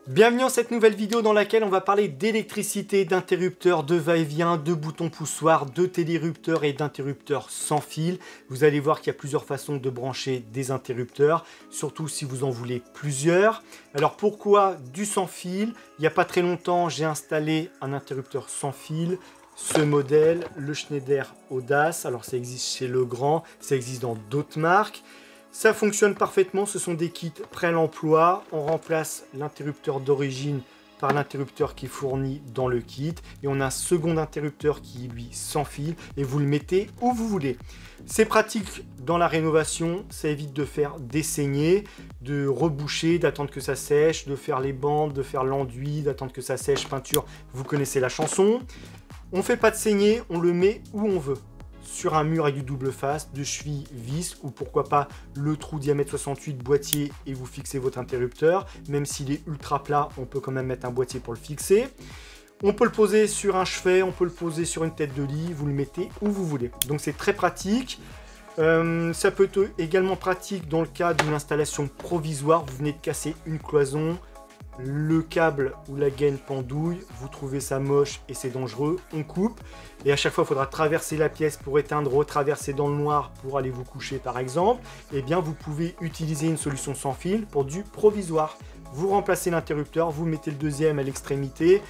Bienvenue dans cette nouvelle vidéo dans laquelle on va parler d'électricité, d'interrupteurs, de va-et-vient, de boutons poussoirs, de télérupteurs et d'interrupteurs sans fil. Vous allez voir qu'il y a plusieurs façons de brancher des interrupteurs, surtout si vous en voulez plusieurs. Alors pourquoi du sans fil? Il n'y a pas très longtemps, j'ai installé un interrupteur sans fil. Ce modèle, le Schneider Audace, alors ça existe chez Legrand, ça existe dans d'autres marques. Ça fonctionne parfaitement, ce sont des kits prêts à l'emploi. On remplace l'interrupteur d'origine par l'interrupteur qui est fourni dans le kit. Et on a un second interrupteur qui est lui sans fil et vous le mettez où vous voulez. C'est pratique dans la rénovation, ça évite de faire des saignées, de reboucher, d'attendre que ça sèche, de faire les bandes, de faire l'enduit, d'attendre que ça sèche, peinture, vous connaissez la chanson. On ne fait pas de saignées, on le met où on veut. Sur un mur avec du double face, de chevilles vis ou pourquoi pas le trou diamètre 68 boîtier et vous fixez votre interrupteur. Même s'il est ultra plat, on peut quand même mettre un boîtier pour le fixer. On peut le poser sur un chevet, on peut le poser sur une tête de lit, vous le mettez où vous voulez. Donc c'est très pratique. Ça peut être également pratique dans le cas d'une installation provisoire. Vous venez de casser une cloison. Le câble ou la gaine pendouille, vous trouvez ça moche et c'est dangereux, on coupe. Et à chaque fois, il faudra traverser la pièce pour éteindre, retraverser dans le noir pour aller vous coucher par exemple. Eh bien, vous pouvez utiliser une solution sans fil pour du provisoire. Vous remplacez l'interrupteur, vous mettez le deuxième à l'extrémité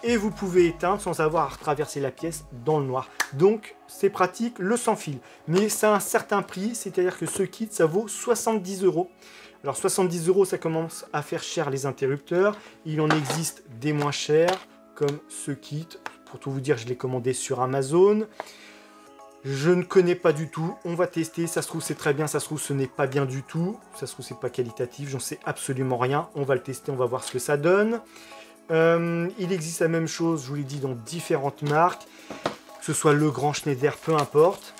et vous pouvez éteindre sans avoir à retraverser la pièce dans le noir. Donc, c'est pratique, le sans fil. Mais ça a un certain prix, c'est-à-dire que ce kit, ça vaut 70 €. Alors 70 €, ça commence à faire cher les interrupteurs. Il en existe des moins chers, comme ce kit. Pour tout vous dire, je l'ai commandé sur Amazon. Je ne connais pas du tout. On va tester. Ça se trouve, c'est très bien. Ça se trouve, ce n'est pas bien du tout. Ça se trouve, c'est pas qualitatif. J'en sais absolument rien. On va le tester. On va voir ce que ça donne. Il existe la même chose, je vous l'ai dit, dans différentes marques. Que ce soit Legrand, Schneider, peu importe.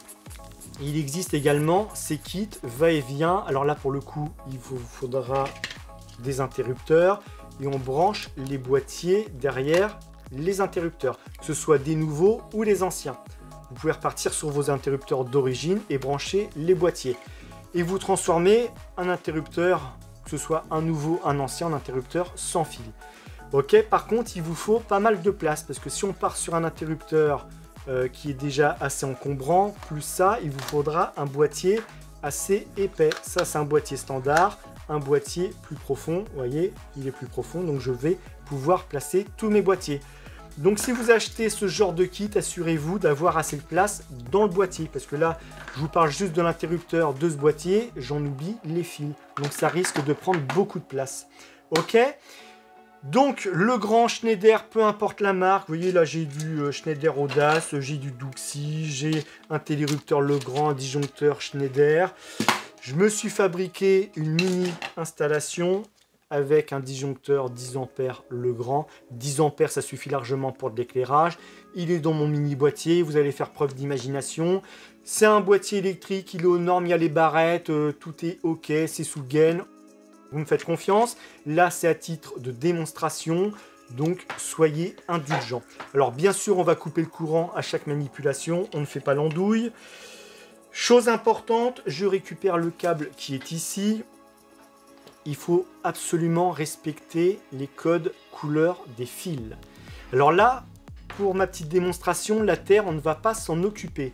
Il existe également ces kits va-et-vient. Alors là, pour le coup, il vous faudra des interrupteurs et on branche les boîtiers derrière les interrupteurs, que ce soit des nouveaux ou les anciens. Vous pouvez repartir sur vos interrupteurs d'origine et brancher les boîtiers. Et vous transformez un interrupteur, que ce soit un nouveau, un ancien, en interrupteur sans fil. Ok, par contre, il vous faut pas mal de place parce que si on part sur un interrupteur qui est déjà assez encombrant, plus ça, il vous faudra un boîtier assez épais. Ça, c'est un boîtier standard, un boîtier plus profond. Vous voyez, il est plus profond, donc je vais pouvoir placer tous mes boîtiers. Donc, si vous achetez ce genre de kit, assurez-vous d'avoir assez de place dans le boîtier. Parce que là, je vous parle juste de l'interrupteur de ce boîtier, j'en oublie les fils. Donc, ça risque de prendre beaucoup de place. Ok ? Donc, Legrand, Schneider, peu importe la marque. Vous voyez, là, j'ai du Schneider Audace, j'ai du Duxi, j'ai un télérupteur Legrand, un disjoncteur Schneider. Je me suis fabriqué une mini installation avec un disjoncteur 10 ampères Legrand. 10 ampères, ça suffit largement pour de l'éclairage. Il est dans mon mini boîtier. Vous allez faire preuve d'imagination. C'est un boîtier électrique, il est aux normes, il y a les barrettes, tout est OK, c'est sous gaine. Vous me faites confiance. Là, c'est à titre de démonstration. Donc, soyez indulgents. Alors, bien sûr, on va couper le courant à chaque manipulation. On ne fait pas l'andouille. Chose importante, je récupère le câble qui est ici. Il faut absolument respecter les codes couleurs des fils. Alors là, pour ma petite démonstration, la terre, on ne va pas s'en occuper.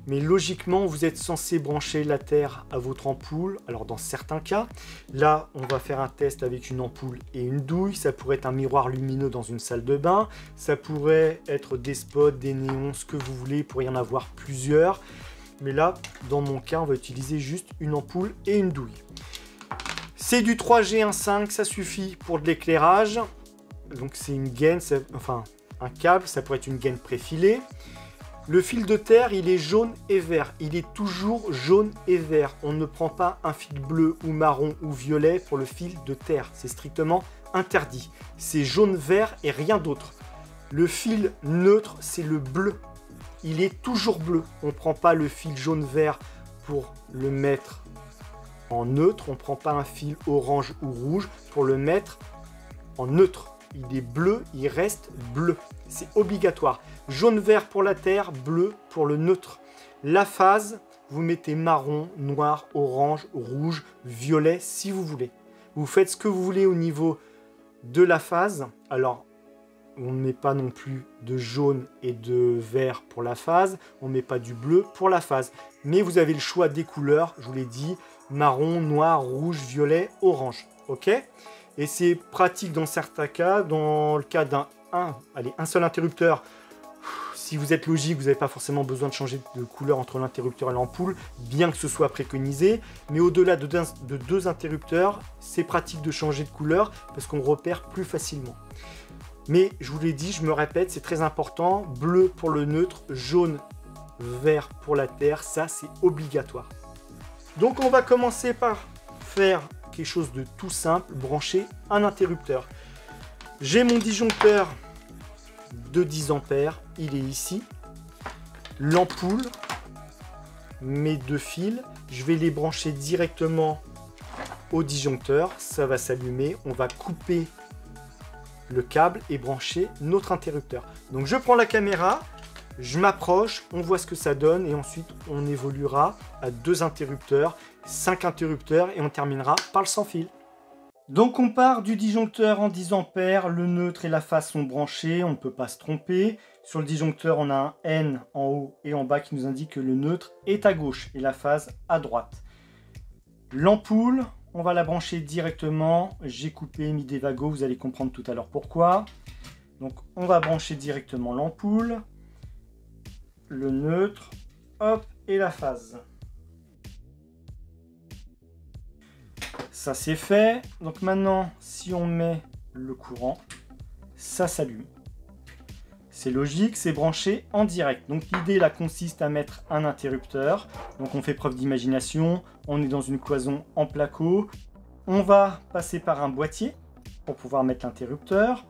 Mais logiquement, vous êtes censé brancher la terre à votre ampoule. Alors dans certains cas, là, on va faire un test avec une ampoule et une douille. Ça pourrait être un miroir lumineux dans une salle de bain. Ça pourrait être des spots, des néons, ce que vous voulez. Il pourrait y en avoir plusieurs. Mais là, dans mon cas, on va utiliser juste une ampoule et une douille. C'est du 3G15, ça suffit pour de l'éclairage. Donc c'est une gaine, enfin un câble, ça pourrait être une gaine préfilée. Le fil de terre, il est jaune et vert. Il est toujours jaune et vert. On ne prend pas un fil bleu ou marron ou violet pour le fil de terre. C'est strictement interdit. C'est jaune, vert et rien d'autre. Le fil neutre, c'est le bleu. Il est toujours bleu. On ne prend pas le fil jaune-vert pour le mettre en neutre. On ne prend pas un fil orange ou rouge pour le mettre en neutre. Il est bleu, il reste bleu. C'est obligatoire. Jaune-vert pour la terre, bleu pour le neutre. La phase, vous mettez marron, noir, orange, rouge, violet, si vous voulez. Vous faites ce que vous voulez au niveau de la phase. Alors, on ne met pas non plus de jaune et de vert pour la phase, on ne met pas du bleu pour la phase. Mais vous avez le choix des couleurs, je vous l'ai dit, marron, noir, rouge, violet, orange. Ok? Et c'est pratique dans certains cas, dans le cas d'un un seul interrupteur. Si vous êtes logique, vous n'avez pas forcément besoin de changer de couleur entre l'interrupteur et l'ampoule, bien que ce soit préconisé. Mais au-delà de deux interrupteurs, c'est pratique de changer de couleur parce qu'on repère plus facilement. Mais je vous l'ai dit, je me répète, c'est très important. Bleu pour le neutre, jaune, vert pour la terre, ça c'est obligatoire. Donc on va commencer par faire quelque chose de tout simple, brancher un interrupteur. J'ai mon disjoncteur de 10 ampères, il est ici. L'ampoule, mes deux fils, je vais les brancher directement au disjoncteur, ça va s'allumer, on va couper le câble et brancher notre interrupteur. Donc je prends la caméra, je m'approche, on voit ce que ça donne et ensuite on évoluera à 2 interrupteurs, 5 interrupteurs et on terminera par le sans fil. Donc on part du disjoncteur en 10 ampères, le neutre et la phase sont branchés, on ne peut pas se tromper. Sur le disjoncteur on a un N en haut et en bas qui nous indique que le neutre est à gauche et la phase à droite. L'ampoule, on va la brancher directement, j'ai coupé, mis des vagos, vous allez comprendre tout à l'heure pourquoi. Donc on va brancher directement l'ampoule, le neutre, hop, et la phase. Ça c'est fait. Donc maintenant, si on met le courant, ça s'allume. C'est logique, c'est branché en direct. Donc l'idée là consiste à mettre un interrupteur. Donc on fait preuve d'imagination, on est dans une cloison en placo. On va passer par un boîtier pour pouvoir mettre l'interrupteur.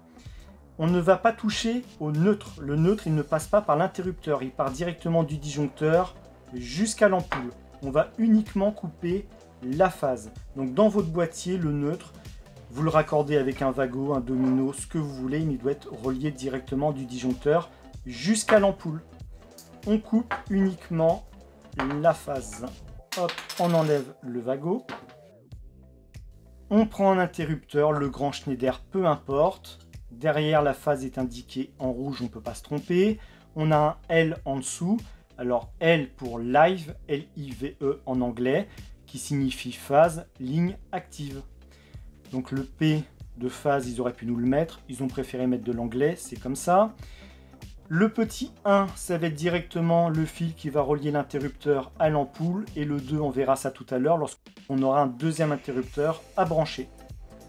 On ne va pas toucher au neutre. Le neutre, il ne passe pas par l'interrupteur. Il part directement du disjoncteur jusqu'à l'ampoule. On va uniquement couper la phase. Donc dans votre boîtier, le neutre, vous le raccordez avec un vago, un domino, ce que vous voulez, mais il doit être relié directement du disjoncteur jusqu'à l'ampoule. On coupe uniquement la phase. Hop, on enlève le vago. On prend un interrupteur, le grand Schneider, peu importe. Derrière, la phase est indiquée en rouge, on ne peut pas se tromper. On a un L en dessous. Alors L pour live, L-I-V-E en anglais, qui signifie phase, ligne active. Donc le P de phase, ils auraient pu nous le mettre. Ils ont préféré mettre de l'anglais, c'est comme ça. Le petit 1, ça va être directement le fil qui va relier l'interrupteur à l'ampoule. Et le 2, on verra ça tout à l'heure lorsqu'on aura un deuxième interrupteur à brancher.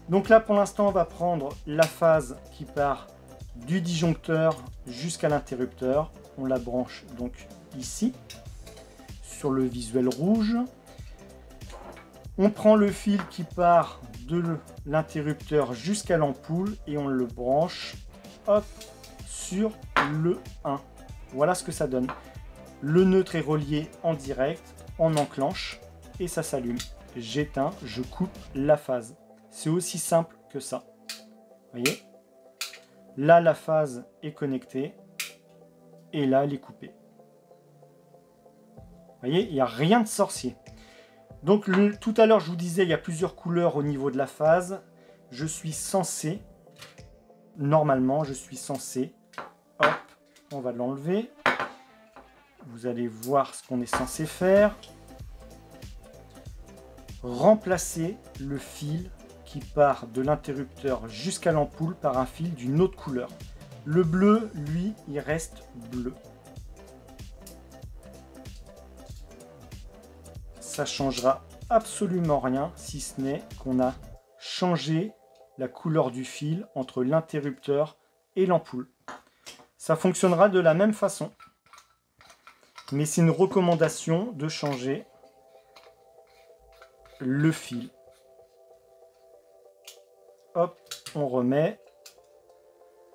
Donc là, pour l'instant, on va prendre la phase qui part du disjoncteur jusqu'à l'interrupteur. On la branche donc ici, sur le visuel rouge. On prend le fil qui part de l'interrupteur jusqu'à l'ampoule et on le branche, hop, sur le 1. Voilà ce que ça donne. Le neutre est relié en direct, on enclenche et ça s'allume. J'éteins, je coupe la phase. C'est aussi simple que ça. Vous voyez? Là, la phase est connectée et là, elle est coupée. Vous voyez, il n'y a rien de sorcier. Donc tout à l'heure, je vous disais, il y a plusieurs couleurs au niveau de la phase. Je suis censé, normalement, je suis censé, hop, on va l'enlever. Vous allez voir ce qu'on est censé faire. Remplacer le fil qui part de l'interrupteur jusqu'à l'ampoule par un fil d'une autre couleur. Le bleu, lui, il reste bleu. Ça changera absolument rien si ce n'est qu'on a changé la couleur du fil entre l'interrupteur et l'ampoule. Ça fonctionnera de la même façon, mais c'est une recommandation de changer le fil. Hop, on remet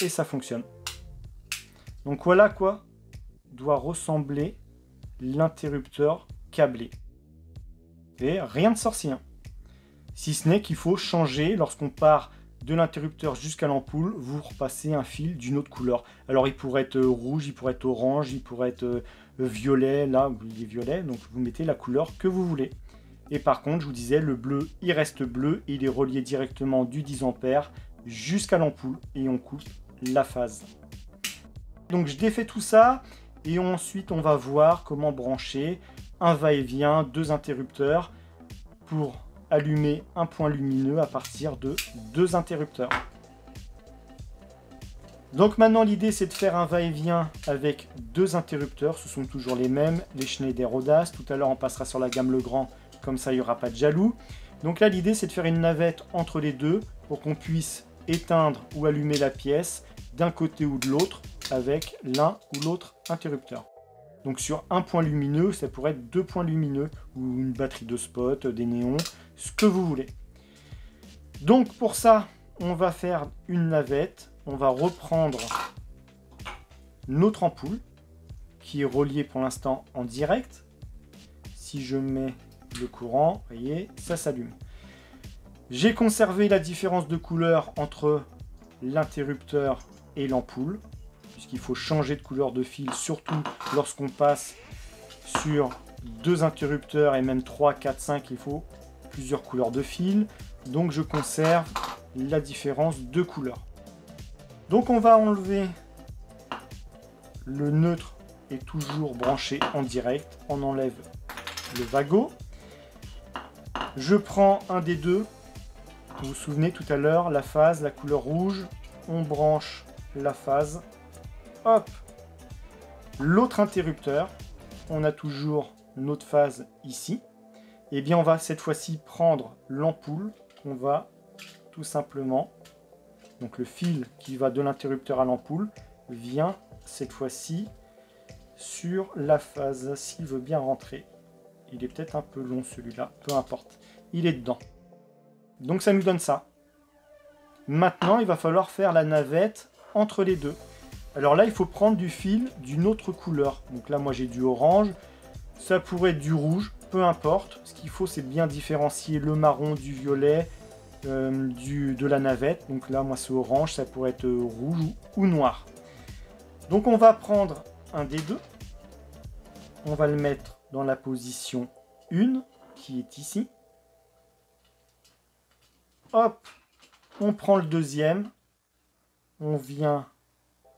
et ça fonctionne. Donc voilà quoi doit ressembler l'interrupteur câblé. Et rien de sorcier. Si ce n'est qu'il faut changer lorsqu'on part de l'interrupteur jusqu'à l'ampoule, vous repassez un fil d'une autre couleur. Alors il pourrait être rouge, il pourrait être orange, il pourrait être violet, là il est violet, donc vous mettez la couleur que vous voulez. Et par contre, je vous disais, le bleu, il reste bleu, et il est relié directement du 10 ampères jusqu'à l'ampoule et on coupe la phase. Donc je défais tout ça et ensuite on va voir comment brancher un va-et-vient, 2 interrupteurs pour allumer un point lumineux à partir de 2 interrupteurs. Donc maintenant l'idée c'est de faire un va-et-vient avec 2 interrupteurs, ce sont toujours les mêmes, les Schneider Audace. Tout à l'heure on passera sur la gamme Legrand, comme ça il n'y aura pas de jaloux. Donc là l'idée c'est de faire une navette entre les deux pour qu'on puisse éteindre ou allumer la pièce d'un côté ou de l'autre avec l'un ou l'autre interrupteur. Donc sur un point lumineux, ça pourrait être 2 points lumineux ou une batterie de spot, des néons, ce que vous voulez. Donc pour ça, on va faire une navette. On va reprendre notre ampoule qui est reliée pour l'instant en direct. Si je mets le courant, vous voyez, ça s'allume. J'ai conservé la différence de couleur entre l'interrupteur et l'ampoule, puisqu'il faut changer de couleur de fil, surtout lorsqu'on passe sur 2 interrupteurs et même 3, 4, 5, il faut plusieurs couleurs de fil. Donc je conserve la différence de couleur. Donc on va enlever le neutre est toujours branché en direct. On enlève le wagot. Je prends un des deux. Vous vous souvenez tout à l'heure, la phase, la couleur rouge. On branche la phase. Hop. L'autre interrupteur. On a toujours notre phase ici. Et bien on va cette fois-ci prendre l'ampoule. On va tout simplement... Donc le fil qui va de l'interrupteur à l'ampoule vient cette fois-ci sur la phase, s'il veut bien rentrer. Il est peut-être un peu long celui-là, peu importe. Il est dedans. Donc ça nous donne ça. Maintenant, il va falloir faire la navette entre les deux. Alors là, il faut prendre du fil d'une autre couleur. Donc là, moi j'ai du orange. Ça pourrait être du rouge, peu importe. Ce qu'il faut, c'est bien différencier le marron du violet, de la navette. Donc là moi c'est orange, ça pourrait être rouge ou noir. Donc on va prendre un des deux, on va le mettre dans la position 1 qui est ici. Hop, on prend le deuxième, on vient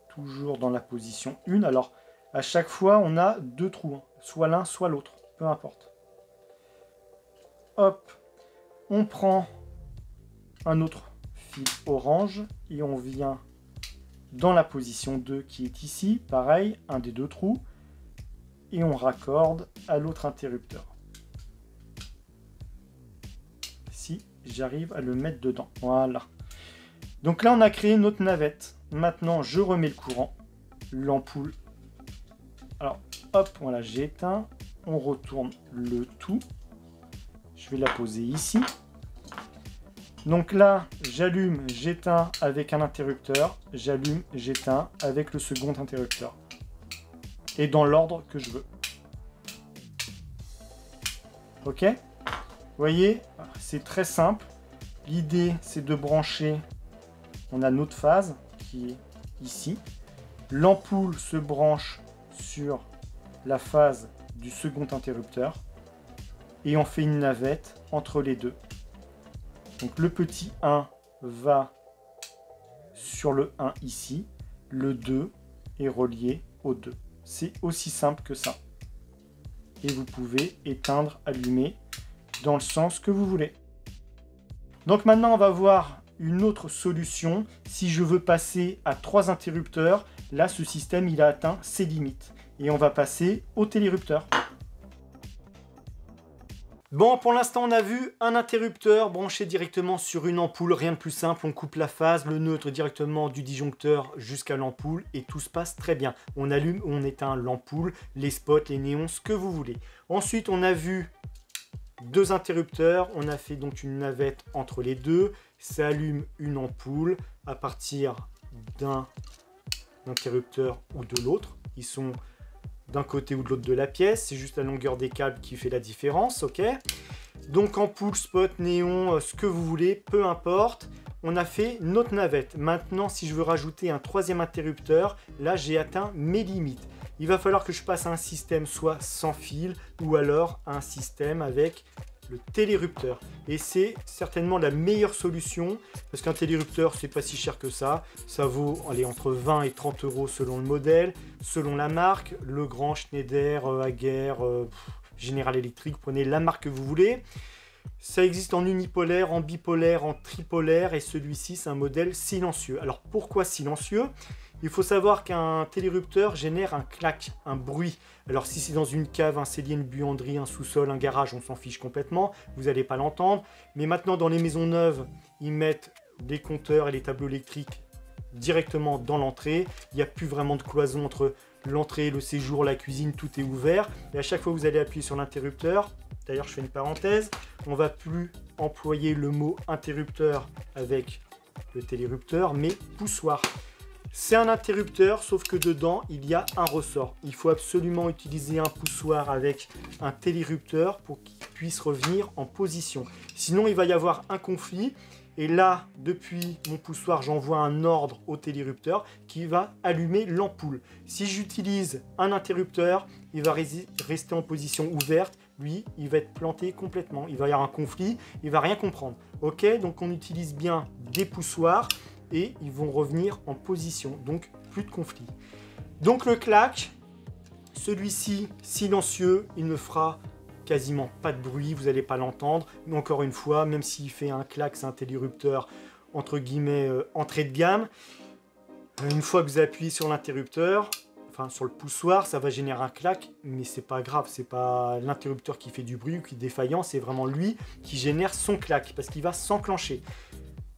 toujours dans la position 1. Alors à chaque fois on a 2 trous, hein, soit l'un soit l'autre, peu importe. Hop, on prend un autre fil orange et on vient dans la position 2 qui est ici, pareil, un des 2 trous, et on raccorde à l'autre interrupteur. Si j'arrive à le mettre dedans, voilà. Donc là on a créé notre navette. Maintenant je remets le courant, l'ampoule. Alors hop, voilà, j'ai éteint, on retourne le tout. Je vais la poser ici. Donc là, j'allume, j'éteins avec un interrupteur, j'allume, j'éteins avec le second interrupteur. Et dans l'ordre que je veux. Ok? Vous voyez, c'est très simple. L'idée, c'est de brancher, on a notre phase qui est ici. L'ampoule se branche sur la phase du second interrupteur. Et on fait une navette entre les deux. Donc le petit 1 va sur le 1 ici, le 2 est relié au 2. C'est aussi simple que ça. Et vous pouvez éteindre, allumer dans le sens que vous voulez. Donc maintenant on va voir une autre solution. Si je veux passer à 3 interrupteurs, là ce système il a atteint ses limites. Et on va passer au télérupteur. Bon, pour l'instant, on a vu un interrupteur branché directement sur une ampoule. Rien de plus simple, on coupe la phase, le neutre directement du disjoncteur jusqu'à l'ampoule et tout se passe très bien. On allume, on éteint l'ampoule, les spots, les néons, ce que vous voulez. Ensuite, on a vu 2 interrupteurs. On a fait donc une navette entre les deux. Ça allume une ampoule à partir d'un interrupteur ou de l'autre. Ils sont d'un côté ou de l'autre de la pièce, c'est juste la longueur des câbles qui fait la différence, ok? Donc ampoule, spot, néon, ce que vous voulez, peu importe. On a fait notre navette. Maintenant, si je veux rajouter un 3e interrupteur, là j'ai atteint mes limites. Il va falloir que je passe à un système soit sans fil ou alors à un système avec le télérupteur. et c'est certainement la meilleure solution parce qu'un télérupteur c'est pas si cher que ça vaut allez, entre 20 et 30 euros selon le modèle, selon la marque, Legrand, Schneider, Hager, General Electric, prenez la marque que vous voulez. Ça existe en unipolaire, en bipolaire, en tripolaire et celui-ci c'est un modèle silencieux. Alors pourquoi silencieux? Il faut savoir qu'un télérupteur génère un clac, un bruit. Alors si c'est dans une cave, un cellier, une buanderie, un sous-sol, un garage, on s'en fiche complètement, vous n'allez pas l'entendre. Mais maintenant dans les maisons neuves, ils mettent les compteurs et les tableaux électriques directement dans l'entrée. Il n'y a plus vraiment de cloison entre l'entrée, le séjour, la cuisine, tout est ouvert. Et à chaque fois que vous allez appuyer sur l'interrupteur, d'ailleurs je fais une parenthèse, on ne va plus employer le mot interrupteur avec le télérupteur, mais poussoir. C'est un interrupteur, sauf que dedans, il y a un ressort. Il faut absolument utiliser un poussoir avec un télérupteur pour qu'il puisse revenir en position. Sinon, il va y avoir un conflit. Et là, depuis mon poussoir, j'envoie un ordre au télérupteur qui va allumer l'ampoule. Si j'utilise un interrupteur, il va rester en position ouverte. Lui, il va être planté complètement. Il va y avoir un conflit, il ne va rien comprendre. Ok, donc on utilise bien des poussoirs et ils vont revenir en position. Donc, plus de conflit. Donc le clac, celui-ci, silencieux, il ne fera quasiment pas de bruit, vous n'allez pas l'entendre. Mais encore une fois, même s'il fait un clac, c'est un télérupteur entre guillemets entrée de gamme. Une fois que vous appuyez sur l'interrupteur, enfin sur le poussoir, ça va générer un clac, mais c'est pas grave, c'est pas l'interrupteur qui fait du bruit ou qui est défaillant, c'est vraiment lui qui génère son clac parce qu'il va s'enclencher.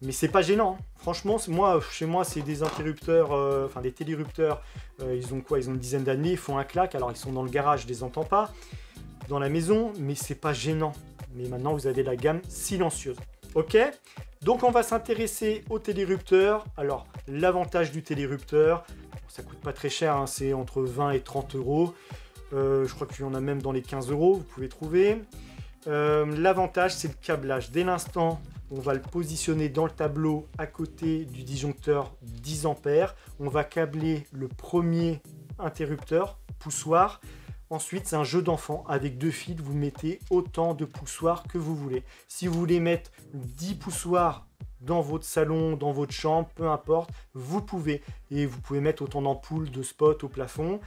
Mais c'est pas gênant, franchement, moi, chez moi, c'est des interrupteurs, enfin des télérupteurs, ils ont quoi? Ils ont une dizaine d'années, ils font un clac, alors ils sont dans le garage, je les entends pas, dans la maison, mais c'est pas gênant. Mais maintenant, vous avez la gamme silencieuse. Ok? Donc, on va s'intéresser au télérupteur. Alors, l'avantage du télérupteur, ça coûte pas très cher, hein, c'est entre 20 et 30 euros. Je crois qu'il y en a même dans les 15 euros, vous pouvez trouver. L'avantage, c'est le câblage. Dès l'instant, on va le positionner dans le tableau à côté du disjoncteur 10 ampères. On va câbler le premier interrupteur, poussoir. Ensuite, c'est un jeu d'enfant. Avec 2 fils, vous mettez autant de poussoirs que vous voulez. Si vous voulez mettre 10 poussoirs dans votre salon, dans votre chambre, peu importe, vous pouvez. Et vous pouvez mettre autant d'ampoules, de spots au plafond.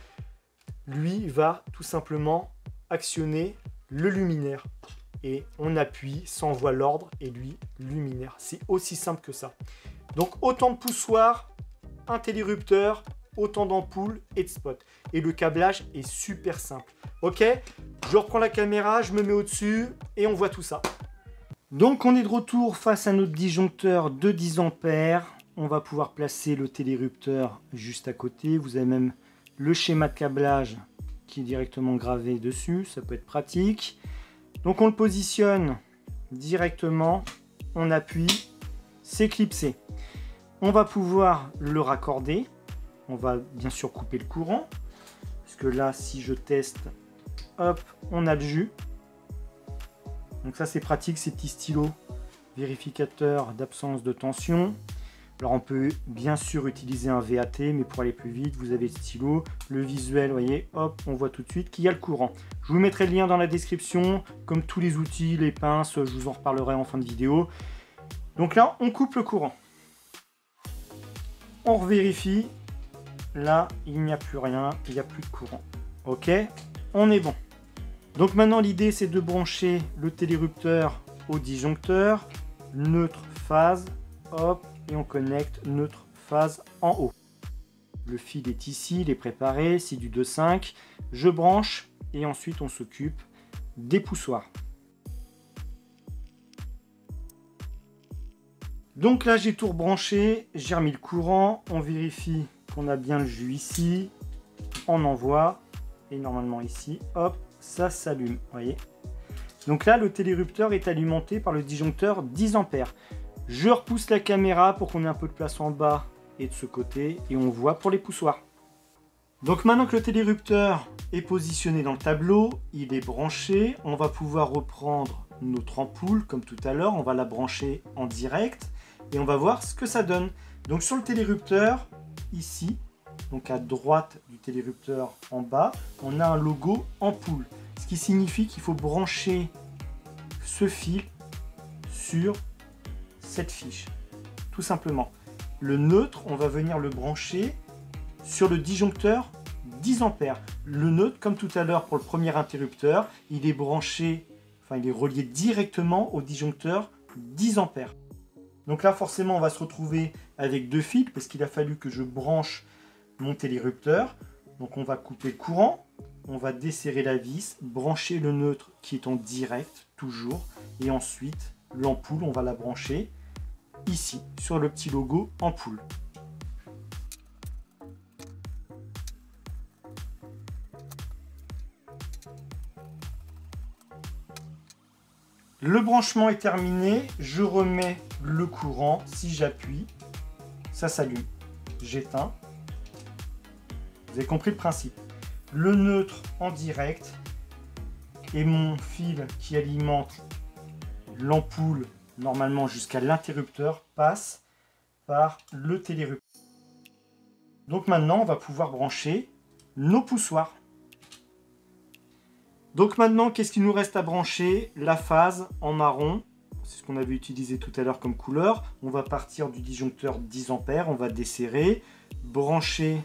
Lui va tout simplement actionner le luminaire. Et on appuie, ça envoie l'ordre et lui, luminaire. C'est aussi simple que ça. Donc autant de poussoirs, un télérupteur, autant d'ampoules et de spots. Et le câblage est super simple. Ok, je reprends la caméra, je me mets au-dessus et on voit tout ça. Donc on est de retour face à notre disjoncteur de 10 ampères. On va pouvoir placer le télérupteur juste à côté. Vous avez même le schéma de câblage qui est directement gravé dessus. Ça peut être pratique. Donc on le positionne directement, on appuie, c'est clipsé. On va pouvoir le raccorder, on va bien sûr couper le courant, parce que là si je teste, hop, on a le jus. Donc ça c'est pratique, ces petits stylos vérificateurs d'absence de tension. Alors on peut bien sûr utiliser un VAT, mais pour aller plus vite, vous avez le stylo, le visuel, vous voyez, hop, on voit tout de suite qu'il y a le courant. Je vous mettrai le lien dans la description, comme tous les outils, les pinces, je vous en reparlerai en fin de vidéo. Donc là, on coupe le courant. On revérifie. Là, il n'y a plus rien, il n'y a plus de courant. Ok, on est bon. Donc maintenant, l'idée, c'est de brancher le télérupteur au disjoncteur, neutre phase, hop, et on connecte neutre phase en haut. Le fil est ici, il est préparé, c'est du 2,5. Je branche et ensuite on s'occupe des poussoirs. Donc là j'ai tout rebranché, j'ai remis le courant, on vérifie qu'on a bien le jus ici, on envoie et normalement ici, hop, ça s'allume, voyez. Donc là le télérupteur est alimenté par le disjoncteur 10 ampères. Je repousse la caméra pour qu'on ait un peu de place en bas et de ce côté et on voit pour les poussoirs. Donc maintenant que le télérupteur est positionné dans le tableau, il est branché, on va pouvoir reprendre notre ampoule comme tout à l'heure, on va la brancher en direct et on va voir ce que ça donne. Donc sur le télérupteur, ici, donc à droite du télérupteur en bas, on a un logo ampoule, ce qui signifie qu'il faut brancher ce fil sur cette fiche, tout simplement. Le neutre, on va venir le brancher sur le disjoncteur 10 ampères. Le neutre, comme tout à l'heure pour le premier interrupteur, il est branché, enfin il est relié directement au disjoncteur 10 ampères. Donc là, forcément, on va se retrouver avec deux fils parce qu'il a fallu que je branche mon télérupteur. Donc on va couper le courant, on va desserrer la vis, brancher le neutre qui est en direct, toujours. Et ensuite, l'ampoule, on va la brancher ici, sur le petit logo ampoule. Le branchement est terminé, je remets le courant, si j'appuie, ça s'allume, j'éteins. Vous avez compris le principe. Le neutre en direct et mon fil qui alimente l'ampoule normalement jusqu'à l'interrupteur passe par le télérupteur. Donc maintenant on va pouvoir brancher nos poussoirs. Donc maintenant, qu'est-ce qu'il nous reste à brancher? La phase en marron, c'est ce qu'on avait utilisé tout à l'heure comme couleur. On va partir du disjoncteur 10 ampères, on va desserrer, brancher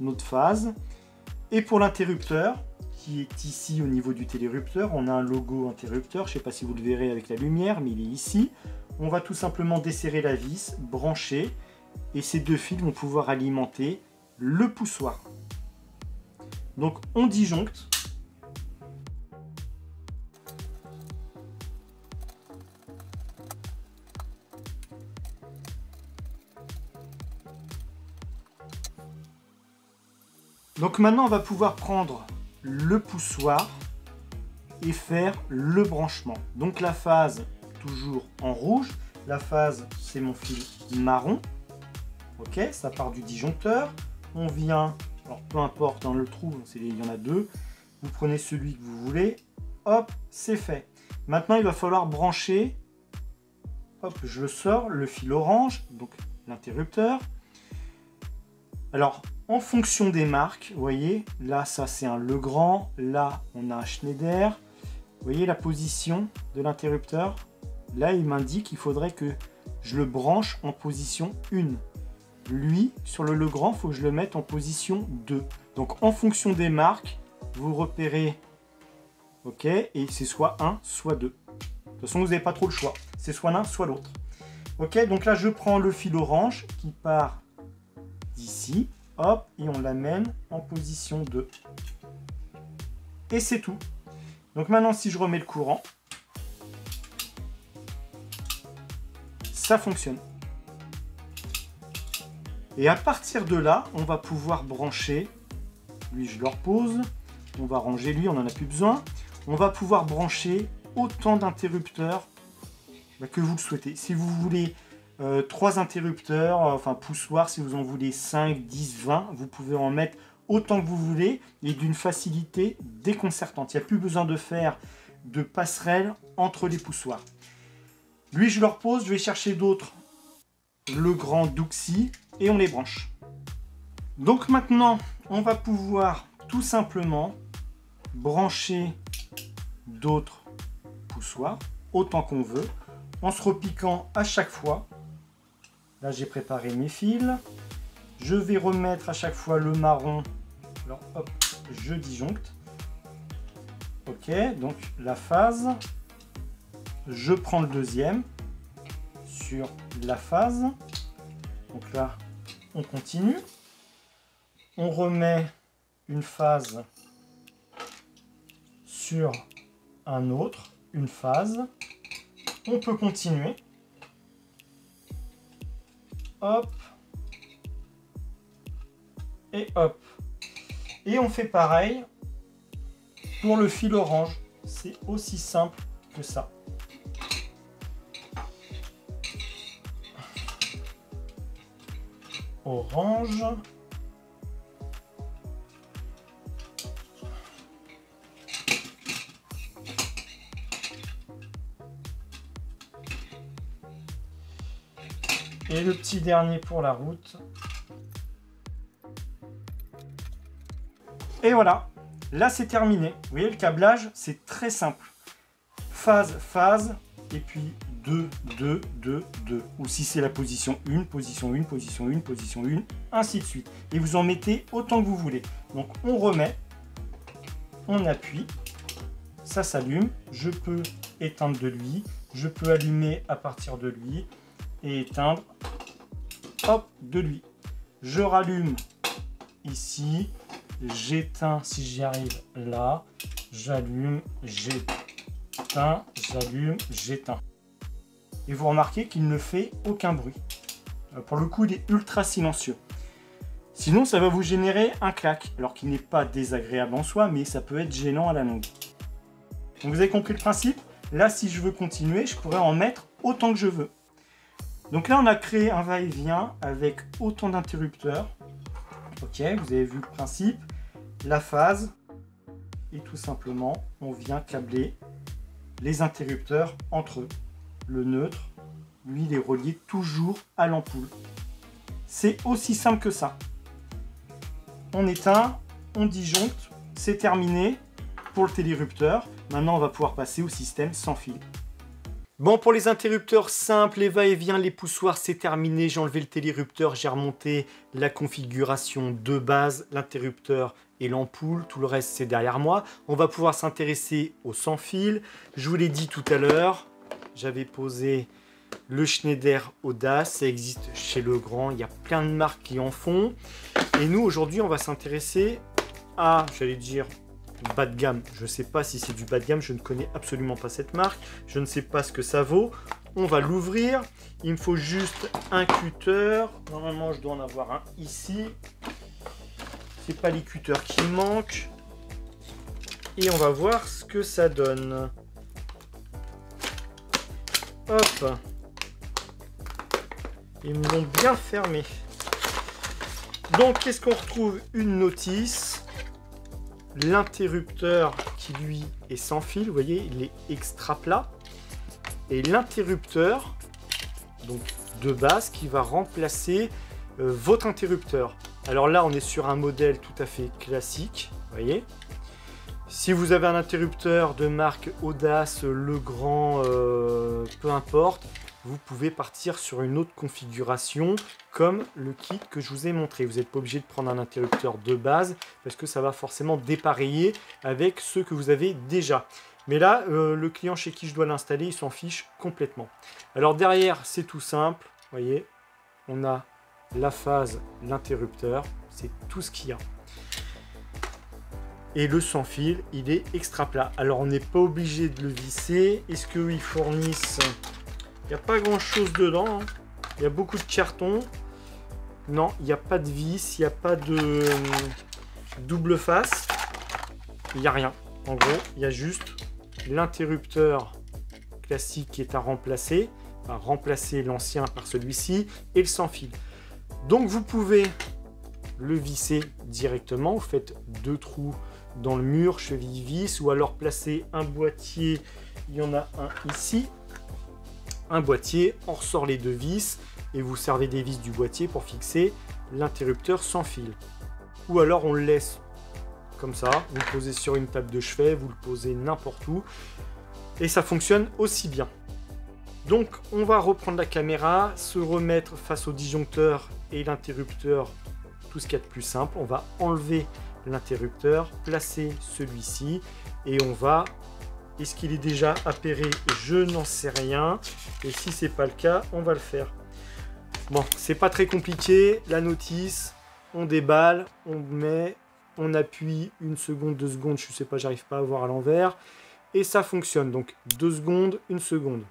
notre phase. Et pour l'interrupteur, qui est ici au niveau du télérupteur, on a un logo interrupteur, je ne sais pas si vous le verrez avec la lumière, mais il est ici. On va tout simplement desserrer la vis, brancher, et ces deux fils vont pouvoir alimenter le poussoir. Donc on disjoncte. Donc maintenant, on va pouvoir prendre le poussoir et faire le branchement. Donc la phase, toujours en rouge. La phase, c'est mon fil marron. Ok, ça part du disjoncteur. On vient, alors peu importe dans le trou, il y en a deux. Vous prenez celui que vous voulez. Hop, c'est fait. Maintenant, il va falloir brancher. Hop, je sors le fil orange, donc l'interrupteur. Alors, en fonction des marques, vous voyez, là, ça c'est un Legrand, là, on a un Schneider. Vous voyez la position de l'interrupteur? Là, il m'indique qu'il faudrait que je le branche en position 1. Lui, sur le Legrand, il faut que je le mette en position 2. Donc, en fonction des marques, vous repérez, ok, et c'est soit 1, soit 2. De toute façon, vous n'avez pas trop le choix. C'est soit l'un, soit l'autre. Ok, donc là, je prends le fil orange qui part d'ici. Hop, et on l'amène en position 2. Et c'est tout. Donc maintenant, si je remets le courant, ça fonctionne. Et à partir de là, on va pouvoir brancher. Lui, je le repose. On va ranger lui, on n'en a plus besoin. On va pouvoir brancher autant d'interrupteurs que vous le souhaitez. Si vous voulez 3 interrupteurs, enfin poussoirs, si vous en voulez 5, 10, 20, vous pouvez en mettre autant que vous voulez et d'une facilité déconcertante. Il n'y a plus besoin de faire de passerelle entre les poussoirs. Lui, je le repose, je vais chercher d'autres, le grand Duxi, et on les branche. Donc maintenant, on va pouvoir tout simplement brancher d'autres poussoirs, autant qu'on veut, en se repiquant à chaque fois. Là, j'ai préparé mes fils. Je vais remettre à chaque fois le marron. Alors, hop, je disjoncte. Ok, donc la phase. Je prends le deuxième sur la phase. Donc là, on continue. On remet une phase sur un autre, une phase. On peut continuer. Hop. Et hop. Et on fait pareil pour le fil orange. C'est aussi simple que ça. Orange. Et le petit dernier pour la route. Et voilà, là c'est terminé. Vous voyez, le câblage, c'est très simple. Phase, phase, et puis 2, 2, 2, 2. Ou si c'est la position 1, position 1, position 1, position 1, ainsi de suite. Et vous en mettez autant que vous voulez. Donc on remet, on appuie, ça s'allume, je peux éteindre de lui, je peux allumer à partir de lui et éteindre, hop, de lui. Je rallume ici, j'éteins si j'y arrive là, j'allume, j'éteins, j'allume, j'éteins. Et vous remarquez qu'il ne fait aucun bruit. Pour le coup, il est ultra silencieux. Sinon, ça va vous générer un clac, alors qu'il n'est pas désagréable en soi, mais ça peut être gênant à la longue. Donc vous avez compris le principe. Là, si je veux continuer, je pourrais en mettre autant que je veux. Donc là, on a créé un va-et-vient avec autant d'interrupteurs. Ok, vous avez vu le principe, la phase, et tout simplement, on vient câbler les interrupteurs entre eux. Le neutre, lui, il est relié toujours à l'ampoule. C'est aussi simple que ça. On éteint, on disjoncte, c'est terminé pour le télérupteur. Maintenant, on va pouvoir passer au système sans fil. Bon, pour les interrupteurs simples, les va-et-vient, les poussoirs, c'est terminé. J'ai enlevé le télérupteur, j'ai remonté la configuration de base, l'interrupteur et l'ampoule. Tout le reste, c'est derrière moi. On va pouvoir s'intéresser au sans fil. Je vous l'ai dit tout à l'heure, j'avais posé le Schneider Audace. Ça existe chez Legrand. Il y a plein de marques qui en font. Et nous, aujourd'hui, on va s'intéresser à, j'allais dire, bas de gamme. Je ne sais pas si c'est du bas de gamme, je ne connais absolument pas cette marque, je ne sais pas ce que ça vaut. On va l'ouvrir, il me faut juste un cutter, normalement je dois en avoir un ici, c'est pas les cutters qui manquent, et on va voir ce que ça donne. Hop, ils me l'ont bien fermé. Donc qu'est-ce qu'on retrouve? Une notice. L'interrupteur qui lui est sans fil, vous voyez, il est extra plat. Et l'interrupteur, donc de base, qui va remplacer votre interrupteur. Alors là, on est sur un modèle tout à fait classique, vous voyez. Si vous avez un interrupteur de marque Audace, Legrand, peu importe, vous pouvez partir sur une autre configuration comme le kit que je vous ai montré. Vous n'êtes pas obligé de prendre un interrupteur de base parce que ça va forcément dépareiller avec ceux que vous avez déjà. Mais là, le client chez qui je dois l'installer, il s'en fiche complètement. Alors derrière, c'est tout simple. Vous voyez, on a la phase, l'interrupteur, c'est tout ce qu'il y a. Et le sans fil, il est extra plat. Alors on n'est pas obligé de le visser. Est-ce qu'ils fournissent... Il n'y a pas grand chose dedans, hein. Il y a beaucoup de carton. Non, il n'y a pas de vis, il n'y a pas de double face. Il n'y a rien. En gros, il y a juste l'interrupteur classique qui est à remplacer. Enfin, remplacer l'ancien par celui-ci et le sans fil. Donc vous pouvez le visser directement. Vous faites 2 trous dans le mur, cheville vis, ou alors placer un boîtier. Il y en a un ici. Un boîtier, on ressort les 2 vis et vous servez des vis du boîtier pour fixer l'interrupteur sans fil. Ou alors on le laisse comme ça, vous le posez sur une table de chevet, vous le posez n'importe où et ça fonctionne aussi bien. Donc on va reprendre la caméra, se remettre face au disjoncteur et l'interrupteur, tout ce qu'il y a de plus simple. On va enlever l'interrupteur, placer celui-ci et on va... Est-ce qu'il est déjà appairé? Je n'en sais rien. Et si c'est pas le cas, on va le faire. Bon, c'est pas très compliqué. La notice, on déballe, on met, on appuie 1 seconde, 2 secondes, je sais pas, j'arrive pas à voir à l'envers. Et ça fonctionne. Donc 2 secondes, 1 seconde.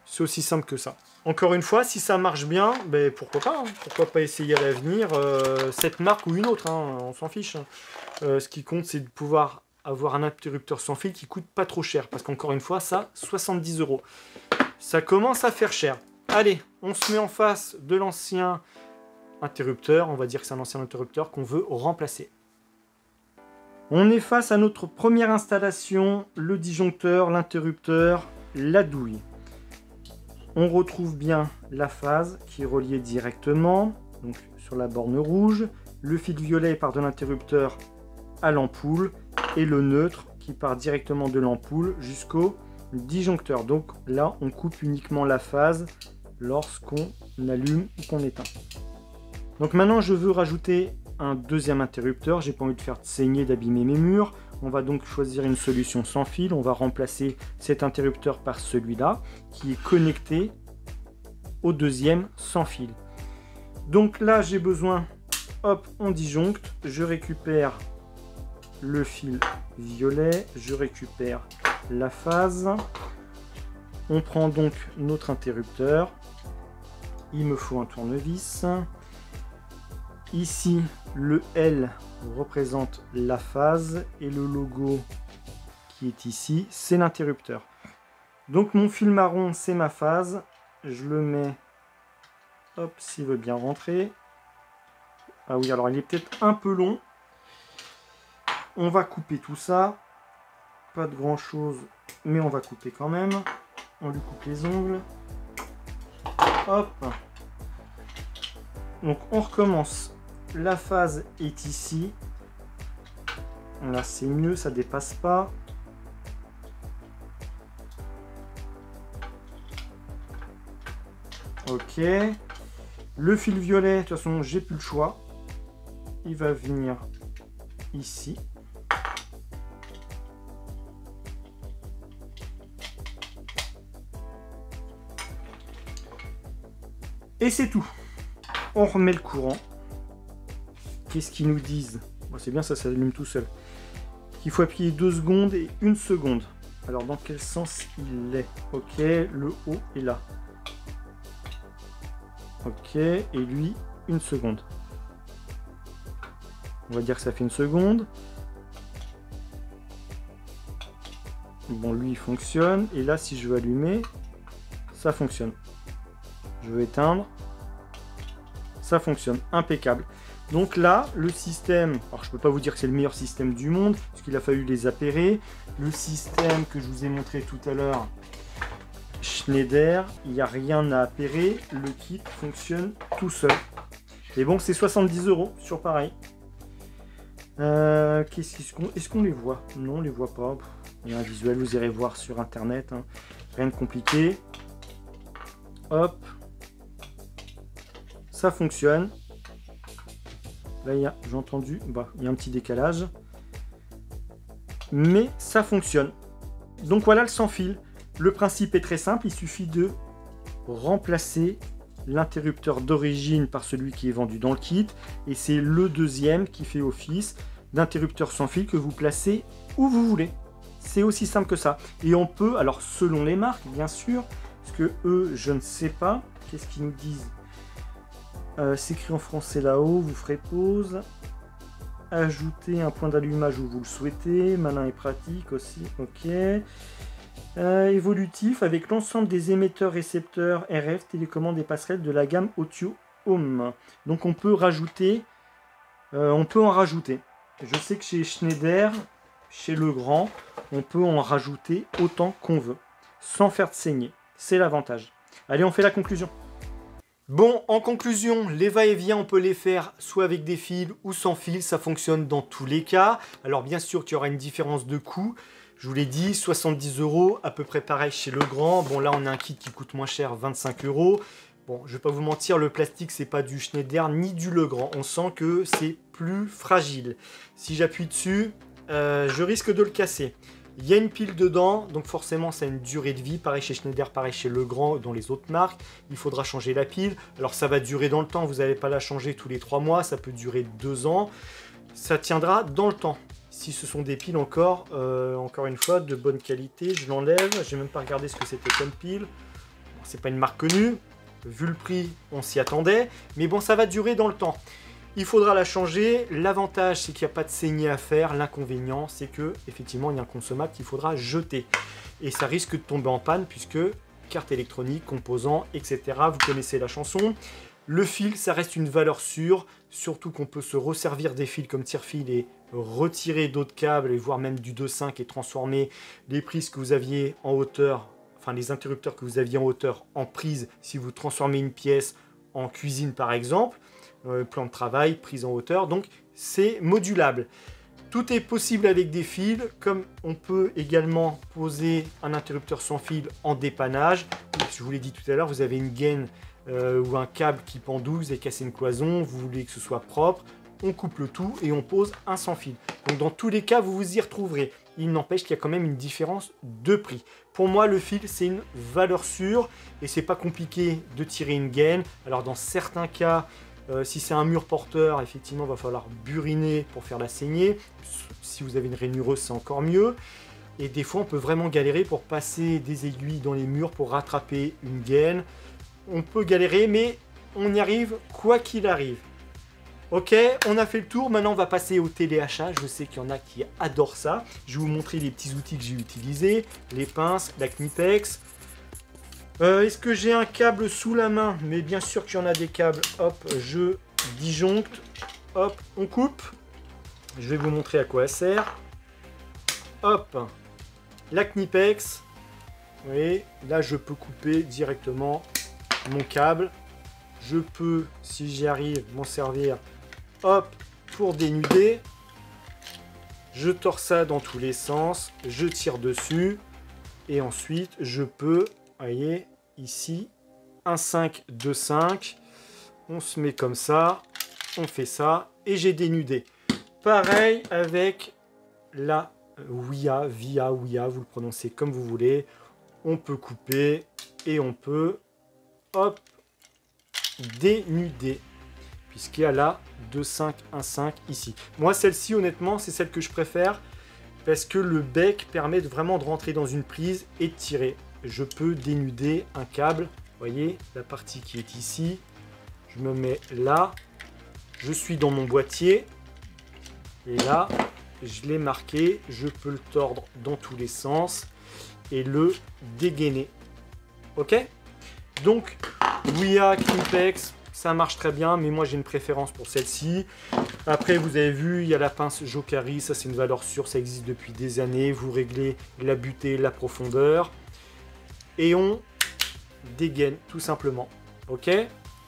C'est aussi simple que ça. Encore une fois, si ça marche bien, ben pourquoi pas, hein. Pourquoi pas essayer à l'avenir cette marque ou une autre, hein, on s'en fiche. Hein. Ce qui compte, c'est de pouvoir avoir un interrupteur sans fil qui coûte pas trop cher. Parce qu'encore une fois, ça, 70 €. Ça commence à faire cher. Allez, on se met en face de l'ancien interrupteur. On va dire que c'est un ancien interrupteur qu'on veut remplacer. On est face à notre première installation. Le disjoncteur, l'interrupteur, la douille. On retrouve bien la phase qui est reliée directement donc sur la borne rouge. Le fil violet part de l'interrupteur à l'ampoule. Et le neutre qui part directement de l'ampoule jusqu'au disjoncteur. Donc là, on coupe uniquement la phase lorsqu'on allume ou qu'on éteint. Donc maintenant, je veux rajouter un deuxième interrupteur. J'ai pas envie de faire saigner, d'abîmer mes murs. On va donc choisir une solution sans fil. On va remplacer cet interrupteur par celui-là qui est connecté au deuxième sans fil. Donc là, j'ai besoin, hop, on disjoncte. Je récupère le fil violet. Je récupère la phase. On prend donc notre interrupteur. Il me faut un tournevis. Ici, le L représente la phase et le logo qui est ici, c'est l'interrupteur. Donc mon fil marron, c'est ma phase. Je le mets, hop, s'il veut bien rentrer. Ah oui, alors il est peut-être un peu long. On va couper tout ça. Pas de grand chose, mais on va couper quand même. On lui coupe les ongles. Hop. Donc on recommence. La phase est ici. Là c'est mieux, ça dépasse pas. Ok. Le fil violet, de toute façon j'ai plus le choix. Il va venir ici. Et c'est tout. On remet le courant. Qu'est-ce qu'ils nous disent? Bon, c'est bien, ça s'allume tout seul. Il faut appuyer 2 secondes et 1 seconde. Alors dans quel sens il est? Ok, le haut est là. Ok, et lui, 1 seconde. On va dire que ça fait 1 seconde. Bon, lui, il fonctionne. Et là, si je veux allumer, ça fonctionne. Je veux éteindre. Ça fonctionne. Impeccable. Donc là, le système, alors je ne peux pas vous dire que c'est le meilleur système du monde, parce qu'il a fallu les appairer. Le système que je vous ai montré tout à l'heure, Schneider, il n'y a rien à appairer. Le kit fonctionne tout seul. Et bon, c'est 70 € sur pareil. Est-ce qu'on les voit? Non, on ne les voit pas. Il y a un visuel, vous irez voir sur internet. Hein. Rien de compliqué. Hop. Ça fonctionne. Là, j'ai entendu, il y a un petit décalage. Mais ça fonctionne. Donc voilà le sans fil. Le principe est très simple. Il suffit de remplacer l'interrupteur d'origine par celui qui est vendu dans le kit. Et c'est le deuxième qui fait office d'interrupteur sans fil que vous placez où vous voulez. C'est aussi simple que ça. Et on peut, alors selon les marques, bien sûr, parce que eux, je ne sais pas. Qu'est-ce qu'ils nous disent? C'est écrit en français là-haut, vous ferez pause. Ajouter un point d'allumage où vous le souhaitez. Malin et pratique aussi, ok. Évolutif avec l'ensemble des émetteurs, récepteurs, RF, télécommandes et passerelles de la gamme Audio Home. Donc on peut rajouter, on peut en rajouter. Je sais que chez Schneider, chez Legrand, on peut en rajouter autant qu'on veut, sans faire de saigner. C'est l'avantage. Allez, on fait la conclusion. Bon, en conclusion, les va-et-vient, on peut les faire soit avec des fils ou sans fil, ça fonctionne dans tous les cas. Alors bien sûr qu'il y aura une différence de coût, je vous l'ai dit, 70 €, à peu près pareil chez Legrand. Bon là on a un kit qui coûte moins cher, 25 €. Bon, je vais pas vous mentir, le plastique c'est pas du Schneider ni du Legrand, on sent que c'est plus fragile. Si j'appuie dessus, je risque de le casser. Il y a une pile dedans, donc forcément ça a une durée de vie, pareil chez Schneider, pareil chez Legrand, dans les autres marques. Il faudra changer la pile, alors ça va durer dans le temps, vous n'allez pas la changer tous les 3 mois, ça peut durer 2 ans. Ça tiendra dans le temps. Si ce sont des piles encore une fois, de bonne qualité, je l'enlève, j'ai même pas regardé ce que c'était comme pile. Bon, c'est pas une marque connue, vu le prix, on s'y attendait, mais bon, ça va durer dans le temps. Il faudra la changer. L'avantage, c'est qu'il n'y a pas de saignée à faire. L'inconvénient, c'est que effectivement, il y a un consommable qu'il faudra jeter. Et ça risque de tomber en panne puisque carte électronique, composants, etc. Vous connaissez la chanson. Le fil, ça reste une valeur sûre. Surtout qu'on peut se resservir des fils comme tire-fil et retirer d'autres câbles, et voire même du 2.5 et transformer les prises que vous aviez en hauteur, enfin les interrupteurs que vous aviez en hauteur en prise si vous transformez une pièce en cuisine par exemple. Plan de travail, prise en hauteur, donc c'est modulable. Tout est possible avec des fils, comme on peut également poser un interrupteur sans fil en dépannage. Je vous l'ai dit tout à l'heure, vous avez une gaine ou un câble qui pendouille, vous avez cassé une cloison, vous voulez que ce soit propre, on coupe le tout et on pose un sans fil. Donc dans tous les cas, vous vous y retrouverez. Il n'empêche qu'il y a quand même une différence de prix. Pour moi, le fil, c'est une valeur sûre et c'est pas compliqué de tirer une gaine. Alors dans certains cas, si c'est un mur porteur, effectivement, il va falloir buriner pour faire la saignée. Si vous avez une ranureuse, c'est encore mieux. Et des fois, on peut vraiment galérer pour passer des aiguilles dans les murs pour rattraper une gaine. On peut galérer, mais on y arrive quoi qu'il arrive. Ok, on a fait le tour. Maintenant, on va passer au téléachat. Je sais qu'il y en a qui adorent ça. Je vais vous montrer les petits outils que j'ai utilisés. Les pinces, la Knipex. Est-ce que j'ai un câble sous la main? Mais bien sûr qu'il y en a des câbles. Hop, je disjoncte. Hop, on coupe. Je vais vous montrer à quoi elle sert. Hop, la Knipex. Vous voyez, là je peux couper directement mon câble. Je peux, si j'y arrive, m'en servir. Hop, pour dénuder. Je tords ça dans tous les sens. Je tire dessus. Et ensuite, je peux... voyez, ici, un 5, 2, 5. On se met comme ça. On fait ça. Et j'ai dénudé. Pareil avec la Ouya, vous le prononcez comme vous voulez. On peut couper et on peut, hop, dénuder. Puisqu'il y a là 2, 5, 1, 5 ici. Moi, celle-ci, honnêtement, c'est celle que je préfère. Parce que le bec permet vraiment de rentrer dans une prise et de tirer. Je peux dénuder un câble. Vous voyez, la partie qui est ici. Je me mets là. Je suis dans mon boîtier. Et là, je l'ai marqué. Je peux le tordre dans tous les sens. Et le dégainer. Ok? Donc, Ouya, Knipex, ça marche très bien. Mais moi, j'ai une préférence pour celle-ci. Après, vous avez vu, il y a la pince Jokari. Ça, c'est une valeur sûre. Ça existe depuis des années. Vous réglez la butée, la profondeur. Et on dégaine tout simplement. Ok,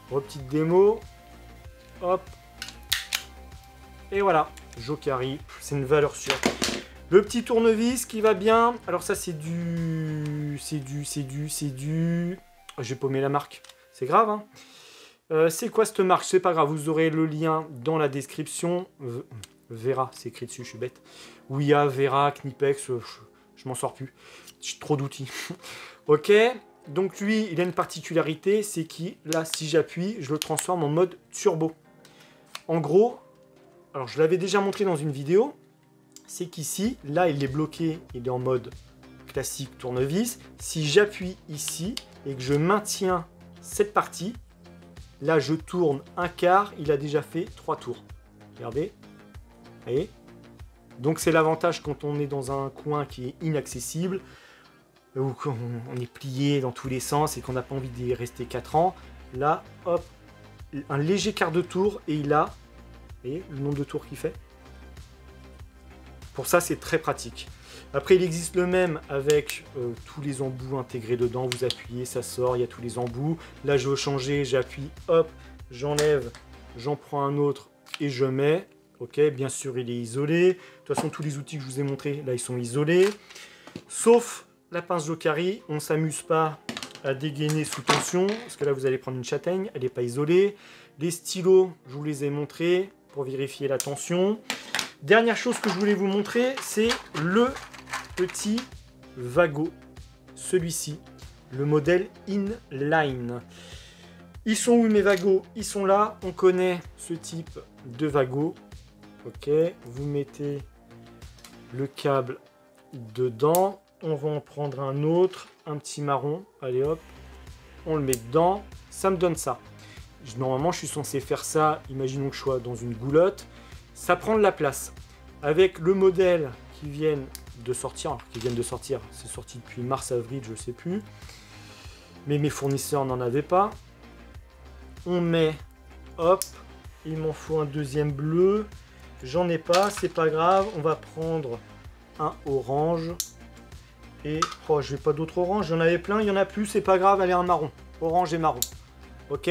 petite démo. Hop. Et voilà. Jokari, c'est une valeur sûre. Le petit tournevis qui va bien. Alors ça c'est du... J'ai paumé la marque. C'est grave, hein. C'est quoi cette marque? C'est pas grave, vous aurez le lien dans la description. Vera, c'est écrit dessus, je suis bête. Ouya, Vera, Knipex, je m'en sors plus. J'ai trop d'outils. Ok, donc lui, il a une particularité, c'est que là, si j'appuie, je le transforme en mode turbo. En gros, alors je l'avais déjà montré dans une vidéo, c'est qu'ici, là, il est bloqué, il est en mode classique tournevis. Si j'appuie ici et que je maintiens cette partie, là, je tourne un quart, il a déjà fait 3 tours. Regardez, vous voyez? Donc c'est l'avantage quand on est dans un coin qui est inaccessible, ou qu'on est plié dans tous les sens et qu'on n'a pas envie d'y rester 4 ans. Là, hop, un léger quart de tour et il a, vous voyez, le nombre de tours qu'il fait. Pour ça, c'est très pratique. Après, il existe le même avec tous les embouts intégrés dedans. Vous appuyez, ça sort, il y a tous les embouts. Là, je veux changer, j'appuie, hop, j'enlève, j'en prends un autre et je mets. Ok, bien sûr, il est isolé. De toute façon, tous les outils que je vous ai montrés, là, ils sont isolés. Sauf la pince Jokari, on ne s'amuse pas à dégainer sous tension, parce que là, vous allez prendre une châtaigne, elle n'est pas isolée. Les stylos, je vous les ai montrés pour vérifier la tension. Dernière chose que je voulais vous montrer, c'est le petit Vago. Celui-ci, le modèle Inline. Ils sont où mes Vagos? Ils sont là. On connaît ce type de Vago. Ok, vous mettez le câble dedans. On va en prendre un autre, un petit marron. Allez hop, on le met dedans. Ça me donne ça. Normalement, je suis censé faire ça. Imaginons que je sois dans une goulotte. Ça prend de la place. Avec le modèle qui viennent de sortir, c'est sorti depuis mars-avril, je ne sais plus. Mais mes fournisseurs n'en avaient pas. On met, hop, il m'en faut un deuxième bleu. J'en ai pas, c'est pas grave. On va prendre un orange. Et, oh, je n'ai pas d'autres orange. J'en avais plein, il y en a plus, c'est pas grave. Allez, un marron. Orange et marron. Ok?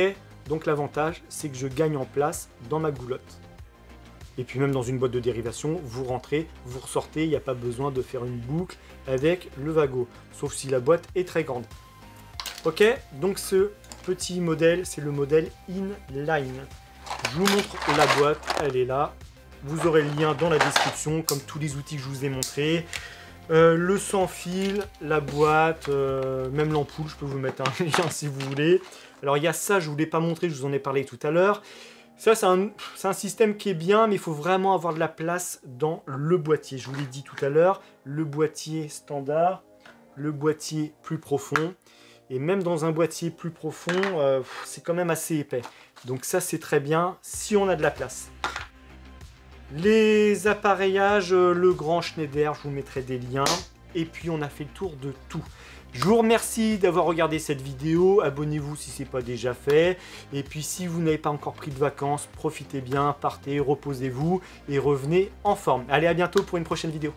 Donc l'avantage, c'est que je gagne en place dans ma goulotte. Et puis même dans une boîte de dérivation, vous rentrez, vous ressortez, il n'y a pas besoin de faire une boucle avec le Wago, sauf si la boîte est très grande. Ok, donc ce petit modèle, c'est le modèle Inline. Je vous montre la boîte, elle est là. Vous aurez le lien dans la description, comme tous les outils que je vous ai montrés. Le sans fil, la boîte, même l'ampoule, je peux vous mettre un lien si vous voulez. Alors il y a ça, je ne vous l'ai pas montré, je vous en ai parlé tout à l'heure. Ça, c'est un système qui est bien, mais il faut vraiment avoir de la place dans le boîtier. Je vous l'ai dit tout à l'heure, le boîtier standard, le boîtier plus profond. Et même dans un boîtier plus profond, c'est quand même assez épais. Donc ça, c'est très bien si on a de la place. Les appareillages, le grand Schneider, je vous mettrai des liens. Et puis, on a fait le tour de tout. Je vous remercie d'avoir regardé cette vidéo. Abonnez-vous si ce n'est pas déjà fait. Et puis, si vous n'avez pas encore pris de vacances, profitez bien, partez, reposez-vous et revenez en forme. Allez, à bientôt pour une prochaine vidéo.